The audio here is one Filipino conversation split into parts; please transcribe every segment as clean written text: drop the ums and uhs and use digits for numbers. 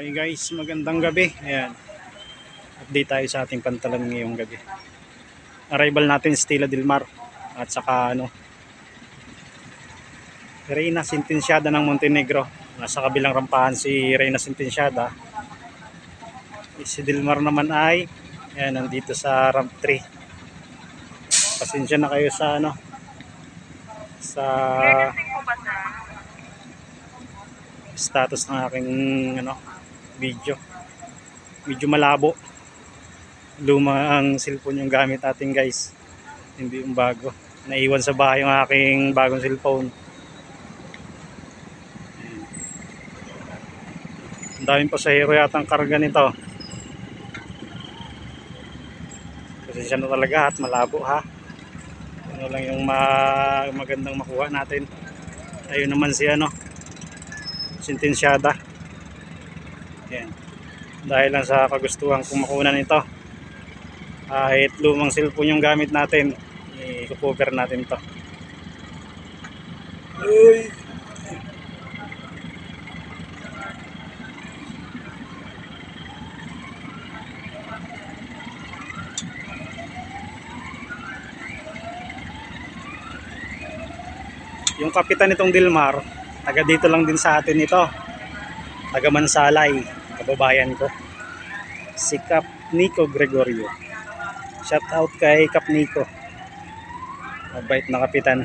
Okay guys, magandang gabi. Ayan. Update tayo sa ating pantalan ngayong gabi. Arrival natin Stella Del Mar at saka Reyna Sentenciada ng Montenegro. Nasa kabilang rampahan si Reyna Sentenciada. Si Del Mar naman ay nandito sa ramp 3. Pasensya na kayo sa sa status ng aking video. Medyo malabo. Luma ang cellphone yung gamit natin guys, hindi yung bago. Naiwan sa bahay yung aking bagong cellphone. Ang daming pasahero yata ang karga nito. Pasensya na talaga at malabo ha. Ano lang yung magandang makuha natin. Ayun naman si Sentenciada. Yan. Dahil lang sa kagustuhan kong makunan ito. Kahit lumang cellphone yung gamit natin, i-cover natin to. Uy! Yung kapitan nitong Del Mar, taga dito lang din sa atin ito. Taga Mansalay, kababayan ko. Si Cap Nico Gregorio. Shout out kay Cap Nico. Mabait na kapitan.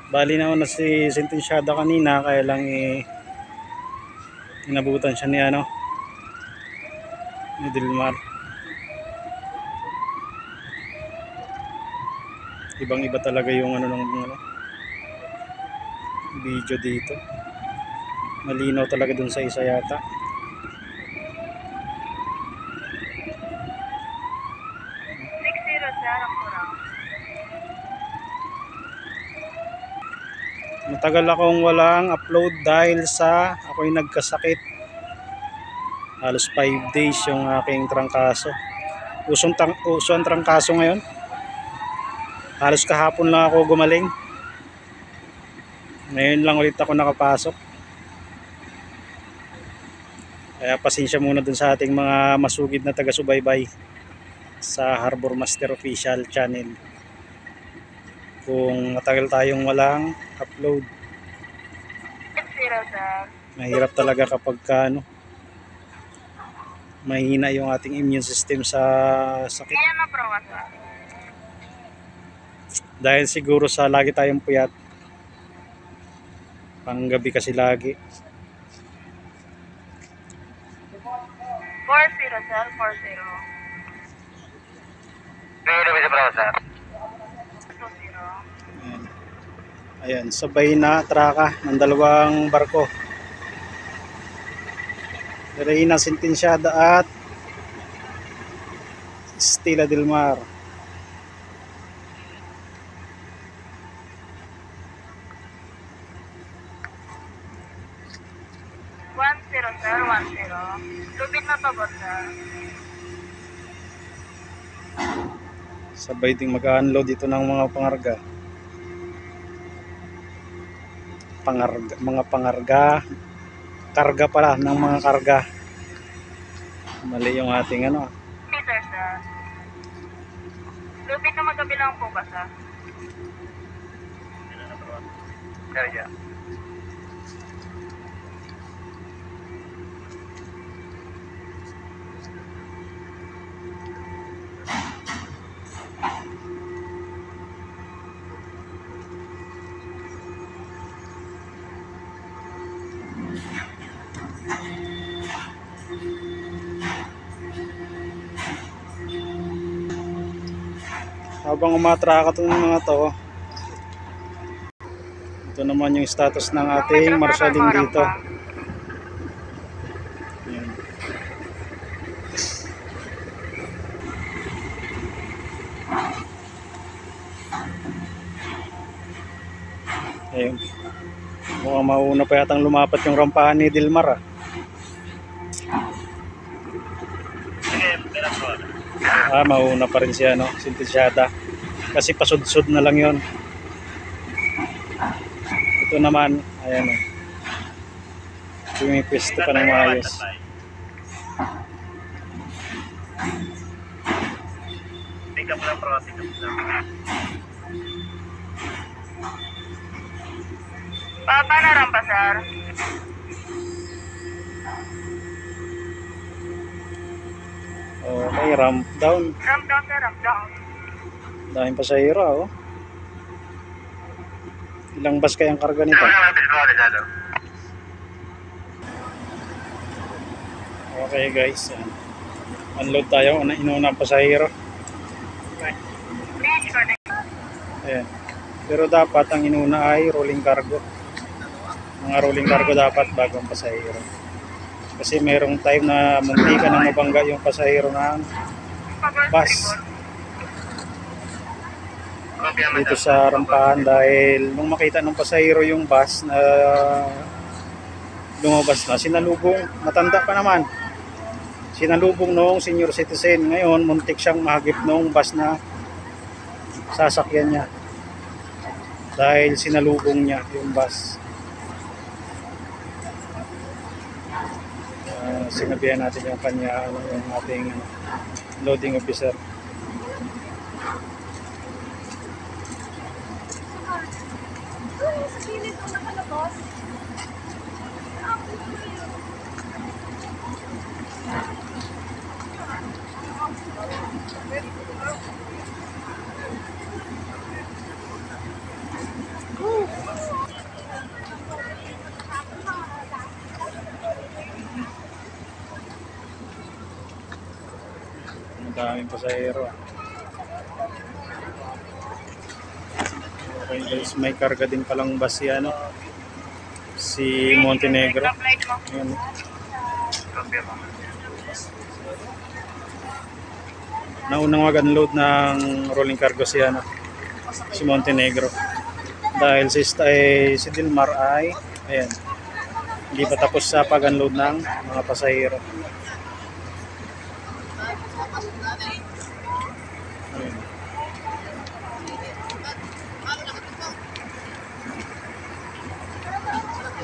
Bali na si Sentenciada kanina, kaya lang inabutan siya ni ni Del Mar. Ibang iba talaga yung video dito. Malinaw talaga dun sa isa yata. Matagal akong walang upload dahil sa ako'y nagkasakit. Halos 5 days yung aking trangkaso. Uso ang trangkaso ngayon. Halos kahapon lang ako gumaling. Ngayon lang ulit ako nakapasok. Kaya pasensya muna dun sa ating mga masugid na taga-subaybay sa Harbor Master Official Channel. Kung matagal tayong walang upload. Mahirap talaga kapag mahina yung ating immune system sa sakit. Dahil siguro sa lagi tayong puyat. Panggabi kasi lagi. 40 sir, 40. Ayan, sabay na traka ng dalawang barko. Reyna Sentenciada at Stella Del Mar. Sir, 10. Lubid na pabot sir. Sabay ding mag-unload dito ng mga pangarga. Karga pala ng mga karga. Mali yung ating Meter sir. Lubid na magkabilang po ba sir? Yeah. Habang umatraka itong mga to, ito naman yung status ng ating marshaling dito. Ayan. Ayun. Mukhang mauna pa yatang lumapat yung rampahan ni Del Mar. Mauna pa rin siya, no? Sintensyada. Kasi pasud-sud na lang yon. Ito naman, ayan o. Pumipwesto pa ng maayos. Pick up lang, bro. Pick up lang. Papa na rampa, sir. Okay, ramp down. Ramp down, sir. Ramp down. Daming pasahero, oh. Ilang bus kayang karga nito? Okay guys, unload tayo. Inuna ang pasahero. Please connect. Ayan. Pero dapat ang inuna ay rolling cargo. Mga rolling cargo dapat bago ang pasahero. Kasi mayroong time na muntikan na mabangga yung pasahero ng bus dito sa rampahan dahil nung makita ng pasahero yung bus na lumabas na, sinalubong, matanda pa naman, sinalubong nung senior citizen. Ngayon muntik siyang mahagip nung bus na sasakyan niya dahil sinalubong niya yung bus. Sinabihan natin yung kanya, yung ating loading officer. Daming pasahero. Okay guys, may karga din palang bus si ano, si Montenegro. Ayan. Naunang mag-unload ng rolling cargo si ano, si Montenegro. Dahil si Dilmar ay ayan, hindi pa tapos sa pag-unload ng mga pasahero.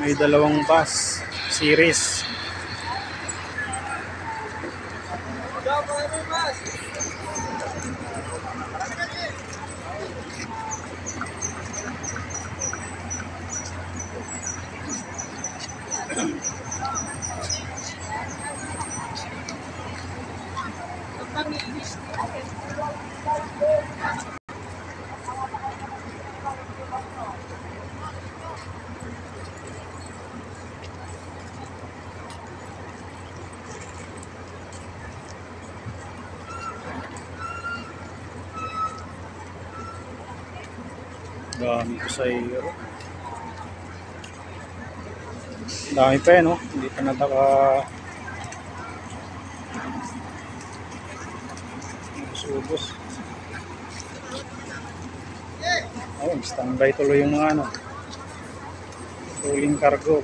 May dalawang bus series. Dami pasahero. Dami pa no? Hindi pa nataka ubos. Oh, standby tuloy yung mga ano, rolling cargo.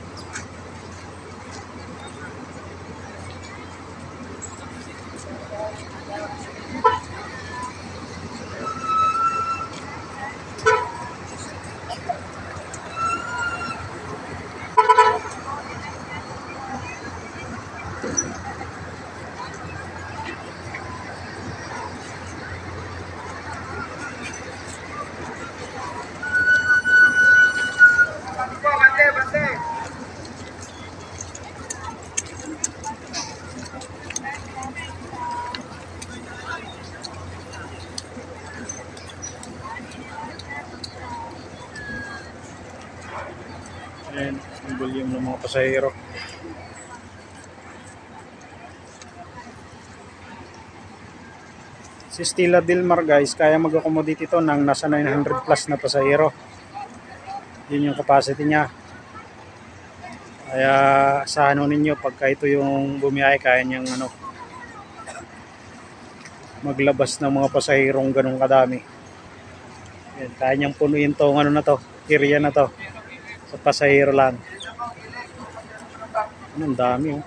Ayan, yung volume ng mga pasahero. Si Stella Dilmar guys, kaya mag-accommodate ito ng nasa 900 plus na pasahero. Yun yung capacity niya. Kaya sa ano ninyo, pagka ito yung bumiyahe, kaya niyang ano, maglabas ng mga pasahirong ganun kadami. Ayan, kaya niyang punuin tong ano na to, area na to. Sa pasahero lang. Ang dami oh.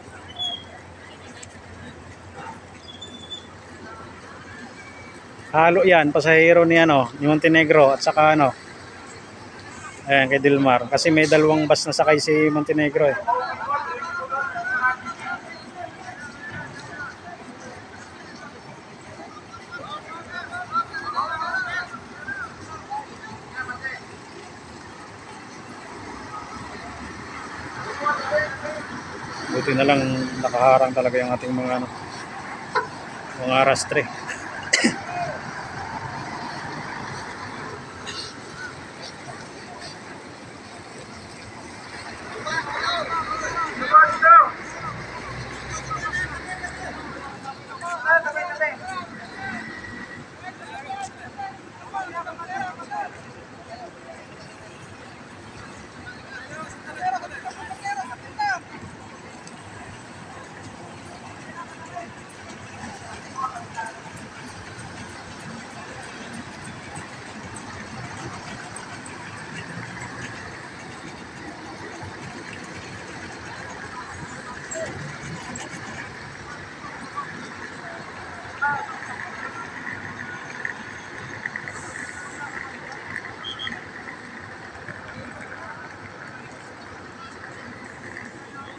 Halo yan, pasahero ni ni Montenegro at saka ayan, kay Dilmar. Kasi may dalawang bus na sakay si Montenegro eh. Buti na lang nakaharang talaga yung ating mga arastre.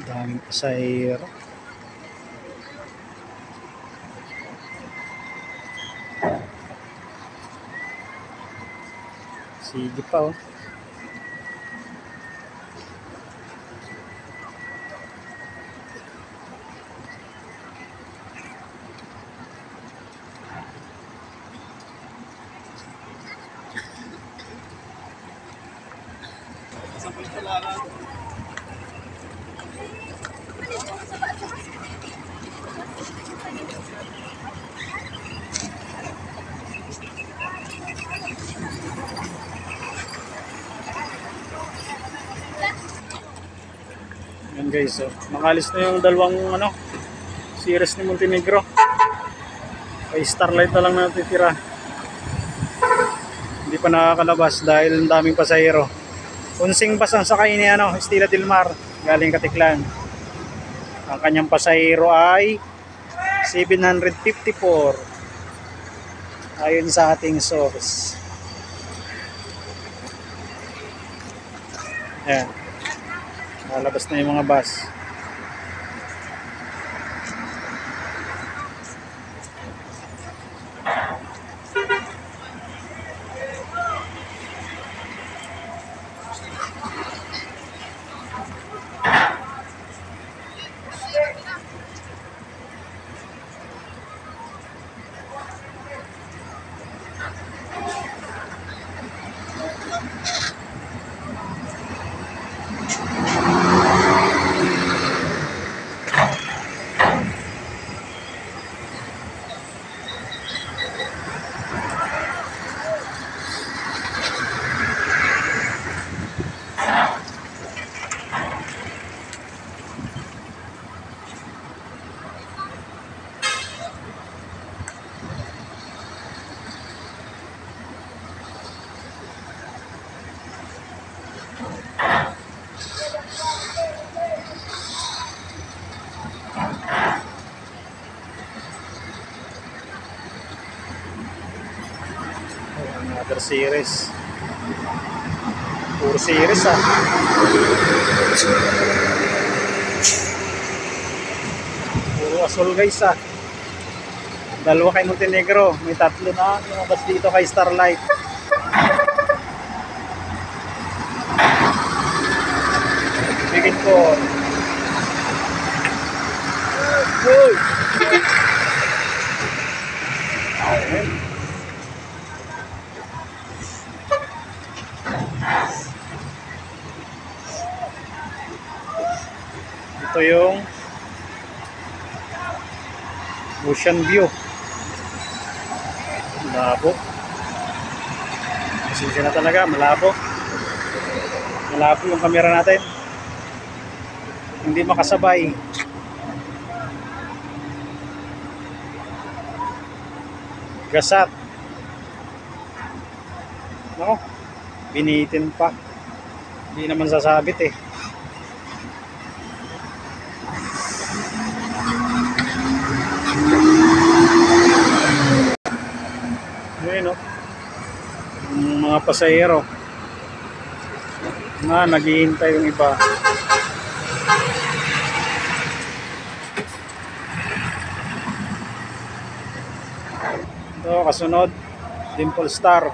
Daming pasahero. Sige pa oh. Yan guys, so makalis na yung dalawang series ni Montenegro. Kay Starlight na lang natitira. Hindi pa nakakalabas dahil ang daming pasahero. Unsing bus ang sakay ni Estela Dilmar galing Katiklan. Ang kanyang pasahero ay 754 ayon sa ating source. Ayan, lalabas na yung mga bus. Another series. Puro series Puro asol guys Dalawa kay Montenegro. May tatlo na lumabas dito kay Starlight. Bigit ko. Uy! Okay. Ito yung Ocean View. Malabo. Pasensya na talaga, malabo. Malabo yung camera natin. Hindi makasabay. Gasat. No? Binitin pa. Hindi naman sasabit eh. mga pasahero na naghihintay yung iba. Ito, kasunod, Dimple Star,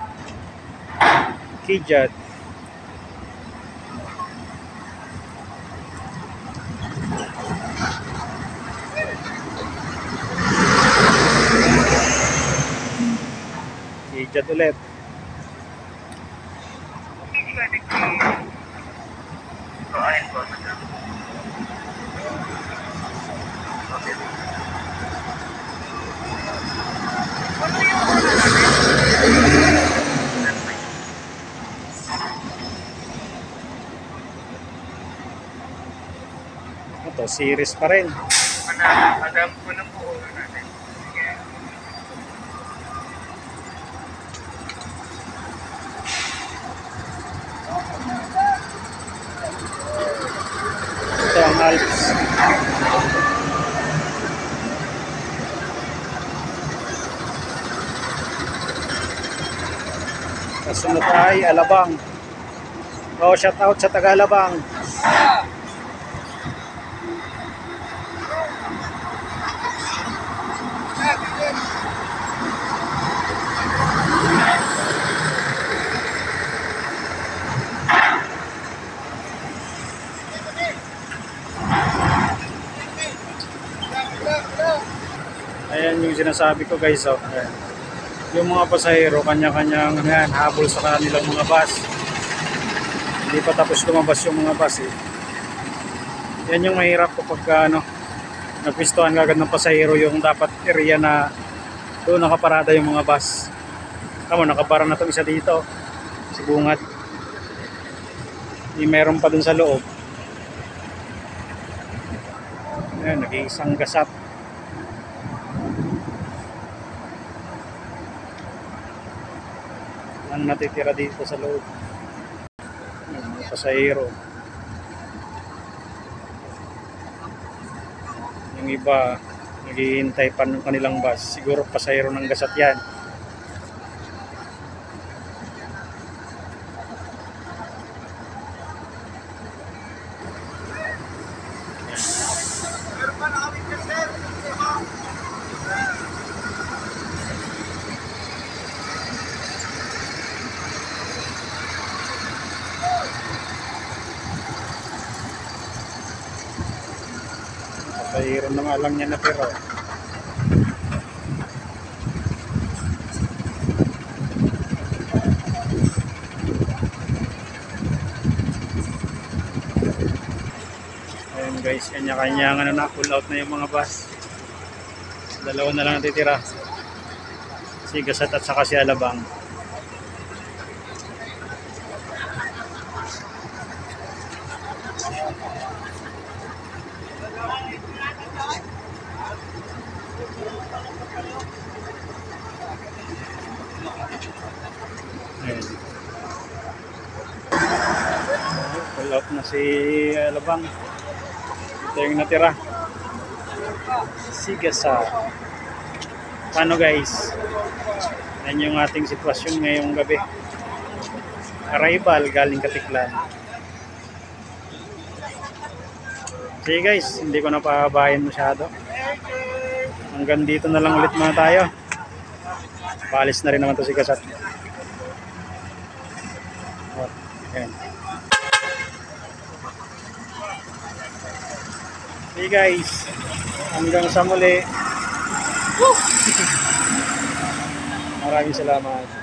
Kijat. Kijat ulit. So, ayun po. Okay. Ito, series pa rin. Madam po ng buo natin. Sige. Ito ang Alps. Kasunod ay Alabang. Oh, shout out sa taga Alabang. Ayan yung sinasabi ko guys, oh. Ayan. Yung mga pasahero, kanya-kanyang ayan, habol sa kanilang mga bus. Hindi pa tapos lumabas yung mga bus eh. Yan yung mahirap kapag nagpistuhan agad ng pasahero yung dapat area na doon nakaparada yung mga bus. Tama, nakapara na itong isa dito. Si Bungat. Meron pa dun sa loob. Ayan, nag-iisang gasap. Ang natitira dito sa loob. Mga pasahero. Yung iba naghihintay pa ng kanilang bus. Siguro pasahero ng gasat yan. Pasahero na nga lang niya na pero ayun guys, kanya-kanya na pull out na yung mga bus. Dalawa na lang natitira, si Gasat at saka si Alabang. Ayun. Pull out na si Alabang. Ito yung natira, si Gasat. Paano guys? Yan yung ating sitwasyon ngayong gabi. Arrival galing Katiklan. Sige guys, hindi ko na pahabayan masyado. Hanggang dito na lang ulit muna tayo. Paalis na rin naman to si Gasat. Okay. Sige guys, hanggang sa muli. Maraming salamat.